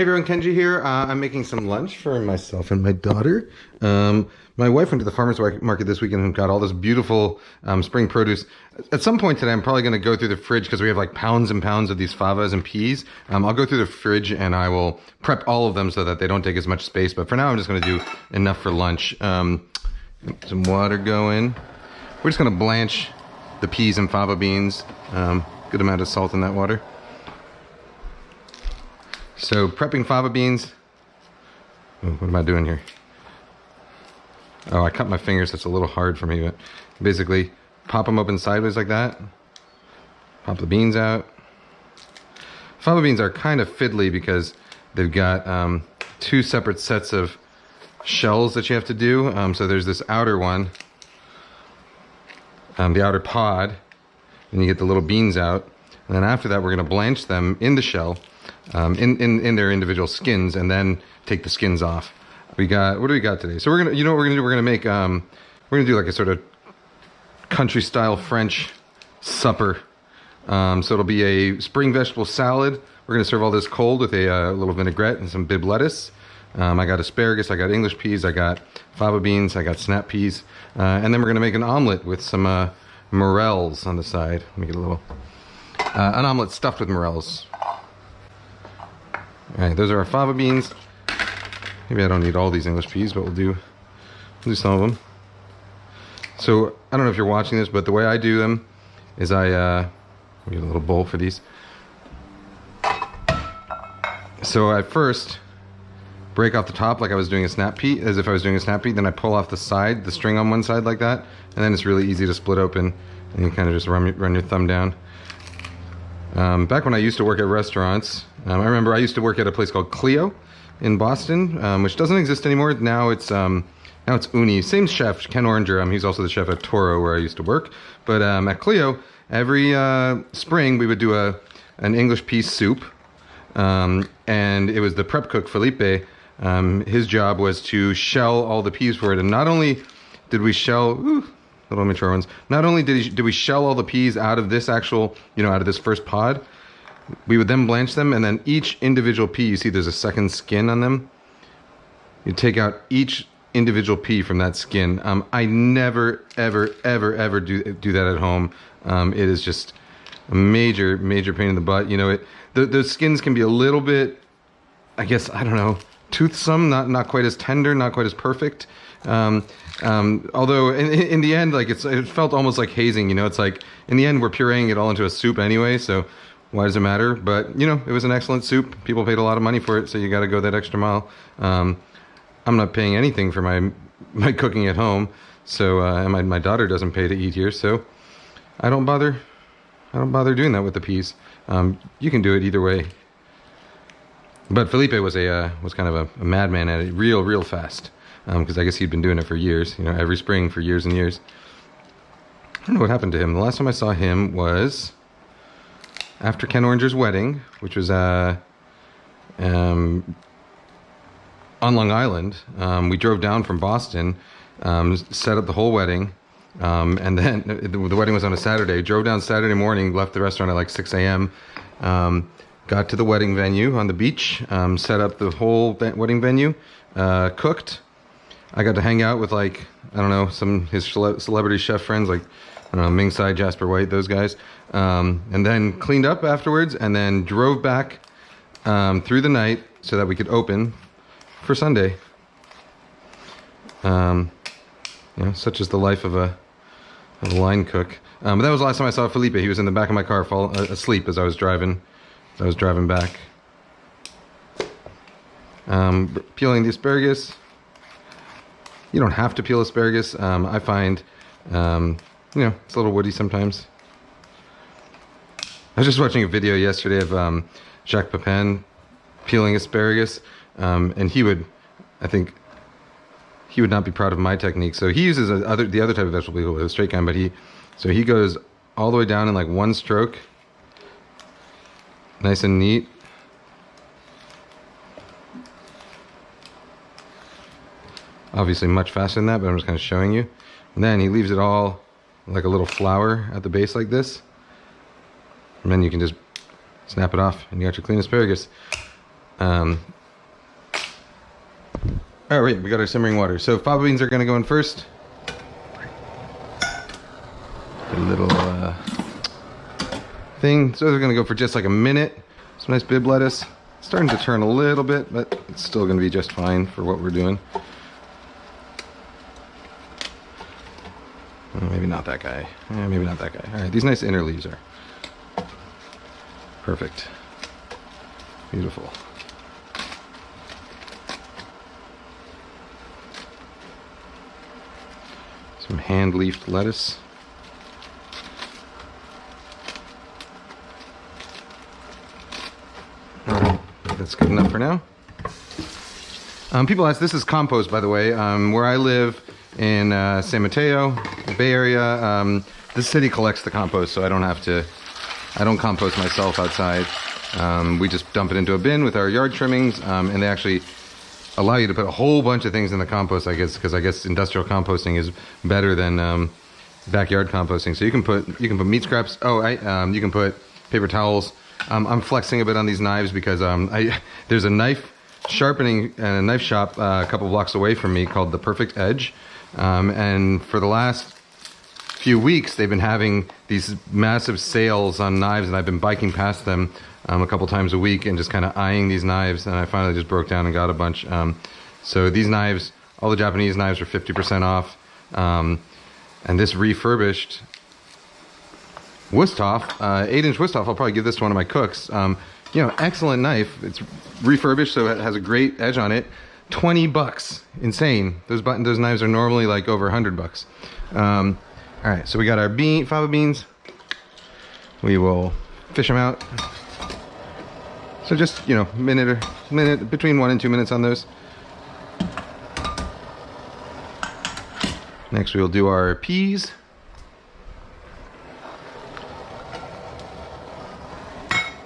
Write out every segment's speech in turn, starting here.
Hey everyone, Kenji here. I'm making some lunch for myself and my daughter. My wife went to the farmer's market this weekend and got all this beautiful spring produce. At some point today, I'm probably going to go through the fridge because we have like pounds and pounds of these favas and peas. I'll go through the fridge and I will prep all of them so that they don't take as much space. But for now, I'm just going to do enough for lunch. Some water going. We're just going to blanch the peas and fava beans. Good amount of salt in that water. So prepping fava beans. Oh, what am I doing here? Oh, I cut my fingers, so it's a little hard for me, but basically pop them open sideways like that. Pop the beans out. Fava beans are kind of fiddly because they've got two separate sets of shells that you have to do. So there's this outer one, the outer pod, and you get the little beans out. And then after that, we're going to blanch them in the shell. In their individual skins, and then take the skins off. What do we got today? So we're gonna, you know what we're gonna do? We're gonna make, we're gonna do like a sort of country style French supper. So it'll be a spring vegetable salad. We're gonna serve all this cold with a little vinaigrette and some bib lettuce. I got asparagus, I got English peas, I got fava beans, I got snap peas, and then we're gonna make an omelet with some morels on the side. Let me get a little, an omelet stuffed with morels. Alright, those are our fava beans. Maybe I don't need all these English peas, but we'll do some of them. So, I don't know if you're watching this, but the way I do them is I get a little bowl for these. So I first break off the top like I was doing a snap pea, as if I was doing a snap pea, then I pull off the side, the string on one side like that, and then it's really easy to split open, and you kind of just run your thumb down. Back when I used to work at restaurants, I remember I used to work at a place called Clio in Boston, which doesn't exist anymore. Now it's Uni. Same chef, Ken Oranger. He's also the chef at Toro where I used to work. But at Clio, every spring we would do an English pea soup, and it was the prep cook Felipe. His job was to shell all the peas for it, and not only did we shell. Little mature ones. Not only did we shell all the peas out of this actual, out of this first pod, we would then blanch them, and then each individual pea, you see there's a second skin on them. You take out each individual pea from that skin. I never, ever, ever, ever do that at home. It is just a major, major pain in the butt. The skins can be a little bit, I guess, I don't know, toothsome, not quite as tender, not quite as perfect. Although in the end, like it felt almost like hazing, it's like in the end we're pureeing it all into a soup anyway, so why does it matter? But it was an excellent soup. People paid a lot of money for it, so you got to go that extra mile. I'm not paying anything for my cooking at home, so and my daughter doesn't pay to eat here, so I don't bother doing that with the peas. You can do it either way. But Felipe was kind of a madman at it, real fast. Because I guess he'd been doing it for years, every spring for years and years. I don't know what happened to him. The last time I saw him was after Ken Oranger's wedding, which was on Long Island. We drove down from Boston, set up the whole wedding, and then the wedding was on a Saturday. Drove down Saturday morning, left the restaurant at like 6 a.m., got to the wedding venue on the beach, set up the whole wedding venue, cooked. I got to hang out with some his celebrity chef friends, like, I don't know, Ming Tsai, Jasper White, those guys. And then cleaned up afterwards and then drove back through the night so that we could open for Sunday. Such is the life of a line cook. But that was the last time I saw Felipe. He was in the back of my car asleep as I was driving back. Peeling the asparagus. You don't have to peel asparagus. I find, it's a little woody sometimes. I was just watching a video yesterday of Jacques Pepin peeling asparagus, and I think he would not be proud of my technique. So he uses the other type of vegetable peel with a straight gun, but he goes all the way down in like one stroke, nice and neat. Obviously much faster than that, but I'm just kind of showing you. And then he leaves it all like a little flower at the base like this. And then you can just snap it off and you got your clean asparagus. Oh wait, we got our simmering water. So fava beans are going to go in first. A little thing. So they're going to go for just like a minute. Some nice bib lettuce. It's starting to turn a little bit, but it's still going to be just fine for what we're doing. Maybe not that guy. Maybe not that guy. All right, these nice inner leaves are perfect. Beautiful. Some hand-leafed lettuce. All right, that's good enough for now. People ask, this is compost, by the way. Where I live in San Mateo, the Bay Area, the city collects the compost, so I don't compost myself outside. We just dump it into a bin with our yard trimmings, and they actually allow you to put a whole bunch of things in the compost, I guess, because I guess industrial composting is better than backyard composting. So you can put meat scraps. Oh, you can put paper towels. I'm flexing a bit on these knives because there's a knife sharpening and a knife shop a couple blocks away from me called The Perfect Edge, and for the last few weeks they've been having these massive sales on knives, and I've been biking past them a couple times a week and just kind of eyeing these knives, and I finally just broke down and got a bunch. So these knives, all the Japanese knives, are 50% off, and this refurbished Wusthof, 8-inch Wusthof, I'll probably give this to one of my cooks. You know, excellent knife. It's refurbished, so it has a great edge on it. $20, insane. Those knives are normally like over $100. All right, so we got our fava beans. We will fish them out. So just, you know, minute, between 1 and 2 minutes on those. Next we will do our peas.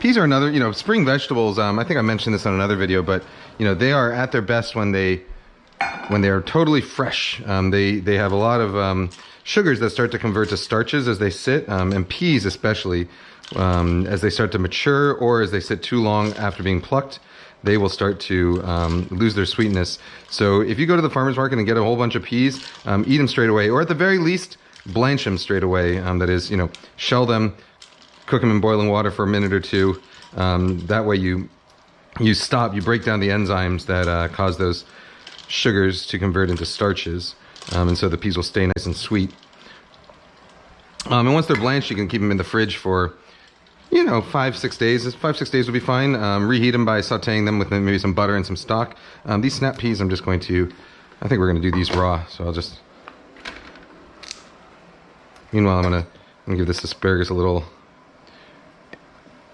Peas are another, you know, spring vegetables. I think I mentioned this on another video, but you know, they are at their best when they are totally fresh. They have a lot of sugars that start to convert to starches as they sit, and peas especially, as they start to mature or as they sit too long after being plucked, they will start to lose their sweetness. So if you go to the farmer's market and get a whole bunch of peas, eat them straight away, or at the very least, blanch them straight away. That is, you know, shell them, cook them in boiling water for a minute or two. That way you break down the enzymes that cause those sugars to convert into starches, and so the peas will stay nice and sweet. And once they're blanched, you can keep them in the fridge for, you know, 5-6 days. 5-6 days will be fine. Reheat them by sauteing them with maybe some butter and some stock. These snap peas, I think we're going to do these raw, so I'll just... Meanwhile, I'm going to give this asparagus a little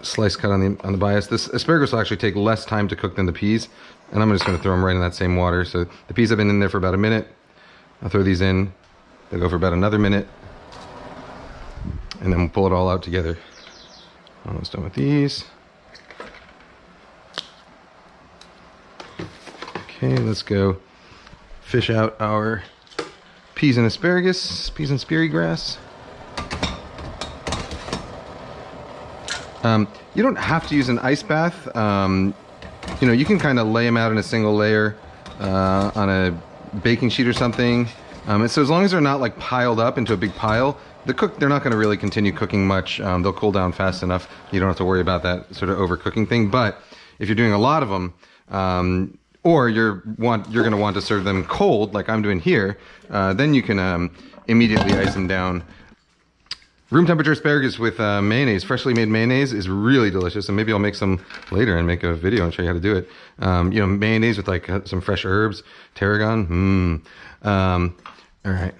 slice cut on the bias. This asparagus will actually take less time to cook than the peas, and I'm just going to throw them right in that same water. So the peas have been in there for about a minute. I'll throw these in. They'll go for about another minute, and then we'll pull it all out together. Almost done with these. Okay, let's go fish out our peas and asparagus, peas and speary grass. You don't have to use an ice bath. You know, you can kind of lay them out in a single layer on a baking sheet or something. So as long as they're not like piled up into a big pile, they're not going to really continue cooking much. They'll cool down fast enough. You don't have to worry about that sort of overcooking thing. But if you're doing a lot of them, or you're going to want to serve them cold, like I'm doing here, then you can immediately ice them down. Room temperature asparagus with mayonnaise, freshly made mayonnaise, is really delicious, and maybe I'll make some later and make a video and show you how to do it. You know, mayonnaise with like some fresh herbs, tarragon. All right.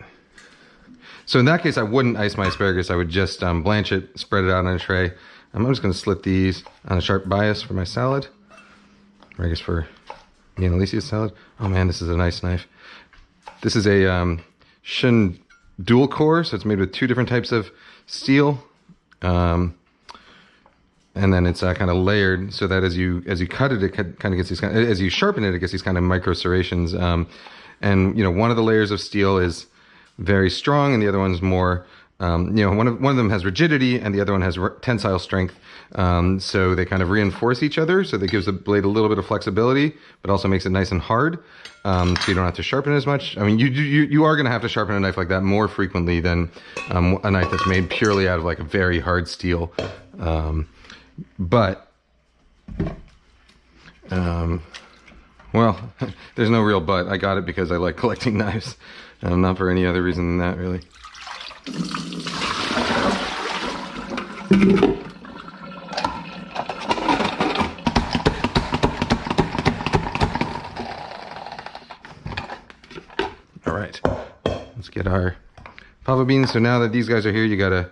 So in that case, I wouldn't ice my asparagus. I would just blanch it, spread it out on a tray. I'm just going to slit these on a sharp bias for my salad, or I guess for me and Alicia's salad. Oh man, this is a nice knife. This is a Shin dual core, so it's made with 2 different types of steel, and then it's kind of layered so that as you cut it, it kind of gets these as you sharpen it, it gets these kind of micro serrations. And you know, one of the layers of steel is very strong, and the other one's more one of them has rigidity and the other one has tensile strength. So they kind of reinforce each other. So that gives the blade a little bit of flexibility, but also makes it nice and hard. So you don't have to sharpen as much. I mean, you are going to have to sharpen a knife like that more frequently than a knife that's made purely out of like a very hard steel. Well, there's no real but. I got it because I like collecting knives. Not for any other reason than that, really. All right, let's get our fava beans. So now that these guys are here, you gotta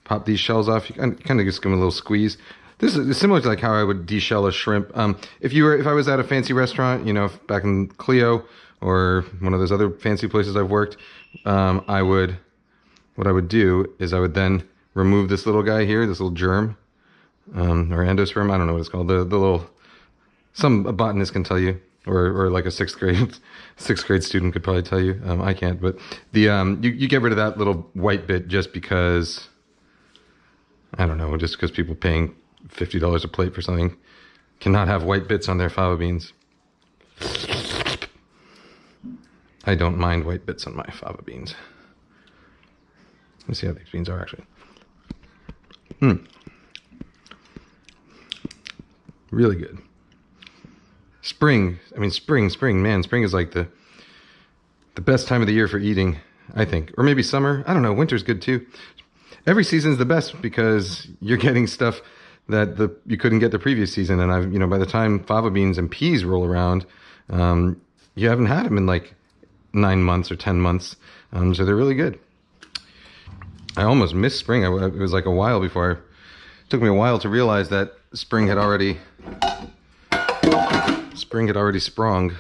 pop these shells off. You kind of just give them a little squeeze. This is similar to like how I would deshell a shrimp. If I was at a fancy restaurant, back in Clio or one of those other fancy places I've worked, what I would do is I would then remove this little guy here, this little germ, or endosperm. I don't know what it's called. The little, some botanist can tell you, or like a sixth grade student could probably tell you. I can't, but you get rid of that little white bit just because, I don't know, just because people paying $50 a plate for something cannot have white bits on their fava beans. I don't mind white bits on my fava beans. Let's see how these beans are actually. Really good. Spring, man, spring is like the best time of the year for eating, I think. Or maybe summer, I don't know, winter's good too. Every season's the best because you're getting stuff that you couldn't get the previous season. And by the time fava beans and peas roll around, you haven't had them in like 9 months or 10 months. So they're really good. I almost missed spring. It was like it took me a while to realize that spring had already sprung.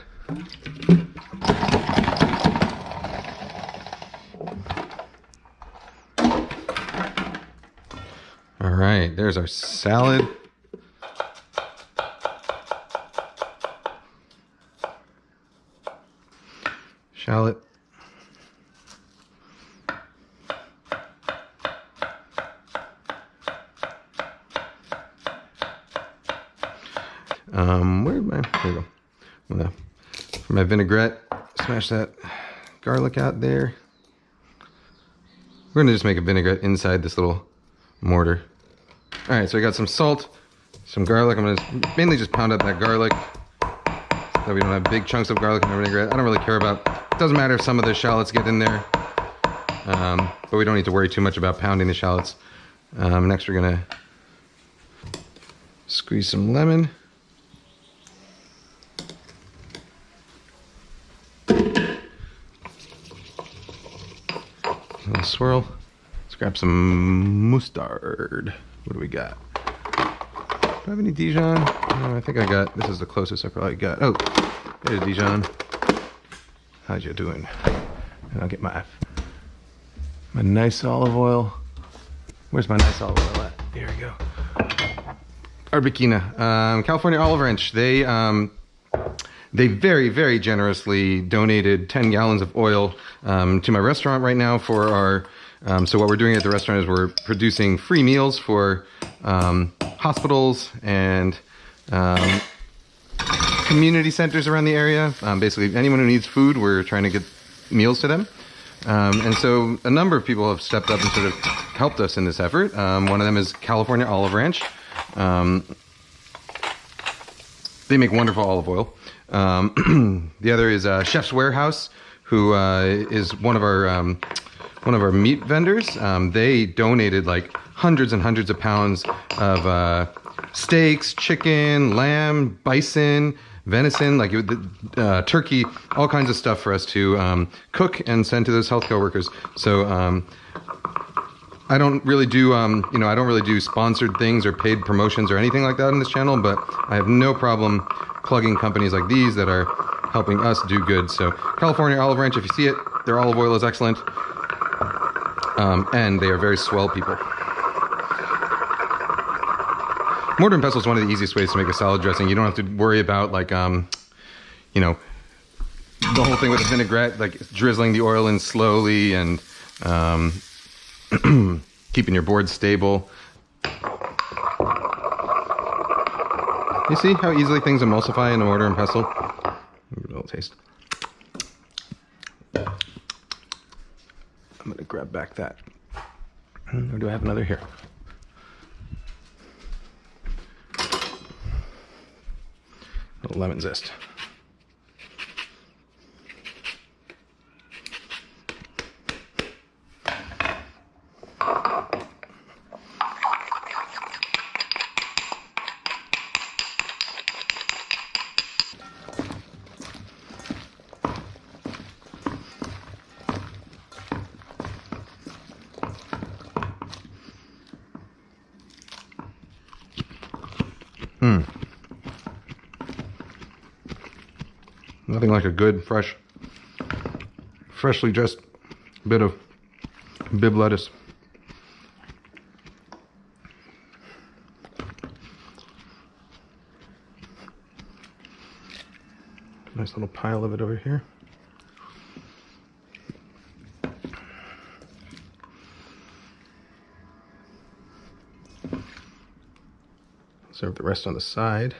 All right, there's our salad. Shallot. There we go. For my vinaigrette, smash that garlic out there. We're gonna just make a vinaigrette inside this little mortar. All right, so I got some salt, some garlic. I'm gonna mainly just pound up that garlic so that we don't have big chunks of garlic in our vinaigrette. I don't really care about, it doesn't matter if some of the shallots get in there, but we don't need to worry too much about pounding the shallots. Next we're gonna squeeze some lemon. A little swirl. Let's grab some mustard. What do we got? Do I have any Dijon? No, I think I got, this is the closest I probably got. Oh, there's Dijon. How's you doing? And I'll get my nice olive oil. Where's my nice olive oil at? Here we go. Arbequina. California Olive Ranch. They very, very generously donated 10 gallons of oil to my restaurant right now for our, so what we're doing at the restaurant is we're producing free meals for hospitals and community centers around the area. Basically, anyone who needs food, we're trying to get meals to them. And so a number of people have stepped up and sort of helped us in this effort. One of them is California Olive Ranch. They make wonderful olive oil. The other is Chef's Warehouse, who is one of our meat vendors. They donated like hundreds and hundreds of pounds of steaks, chicken, lamb, bison, venison, like turkey, all kinds of stuff for us to cook and send to those healthcare workers. So I don't really do I don't really do sponsored things or paid promotions or anything like that on this channel, but I have no problem plugging companies like these that are helping us do good. So California Olive Ranch, if you see it, their olive oil is excellent, and they are very swell people. Mortar and pestle is one of the easiest ways to make a salad dressing. You don't have to worry about like the whole thing with the vinaigrette, like drizzling the oil in slowly and Keeping your board stable. You see how easily things emulsify in a mortar and pestle? Give it a little taste. I'm gonna grab back that. Or do I have another here? A little lemon zest. Nothing like a good, freshly dressed bit of bib lettuce. Nice little pile of it over here. Serve the rest on the side.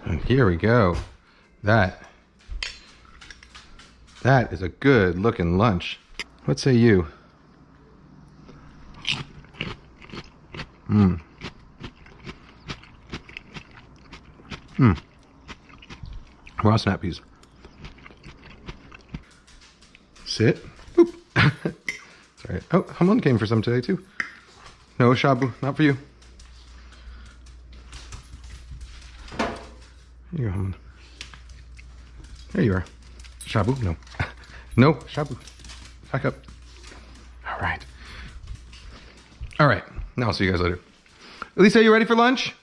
And here we go. That is a good looking lunch. What say you? Raw snap peas. Sit. Boop. Sorry. Oh, Hamon came for some today too. No, Shabu, not for you. Here you go, Hamon. There you are. Shabu, no. No, Shabu. Back up. All right. All right. Now I'll see you guys later. Elisa, you ready for lunch?